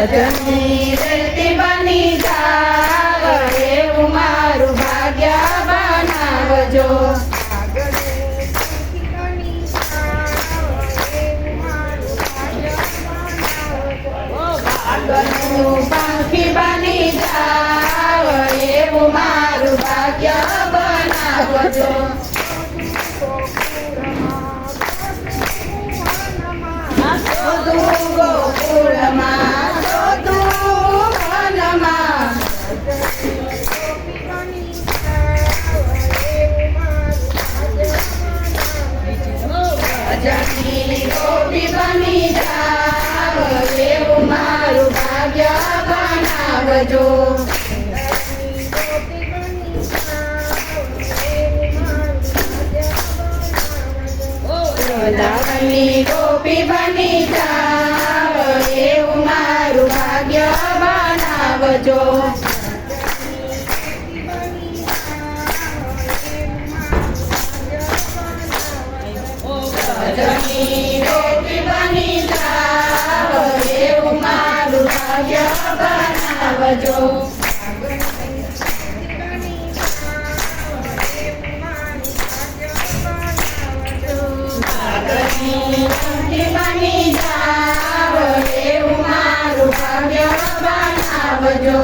રજની રેતી બની જાવ એવું મારું ભાગ્ય બનાવજો. પાંખી બની જાવ એવું મારું ભાગ્ય બનાવજો. ગોકુળમાં શોધું વનમાં રજની ગોપી બની જાવ એવું મારું ભાગ્ય બનાવજો. વૃંદાવનની ગોપી બની જાવ એવું મારું ભાગ્ય બનાવજો. રજની ગોપી બની જાવ એવું મારું ભાગ્ય બનાવજો. બની જાવ એવું મારું ભાગ્ય બનાવજો.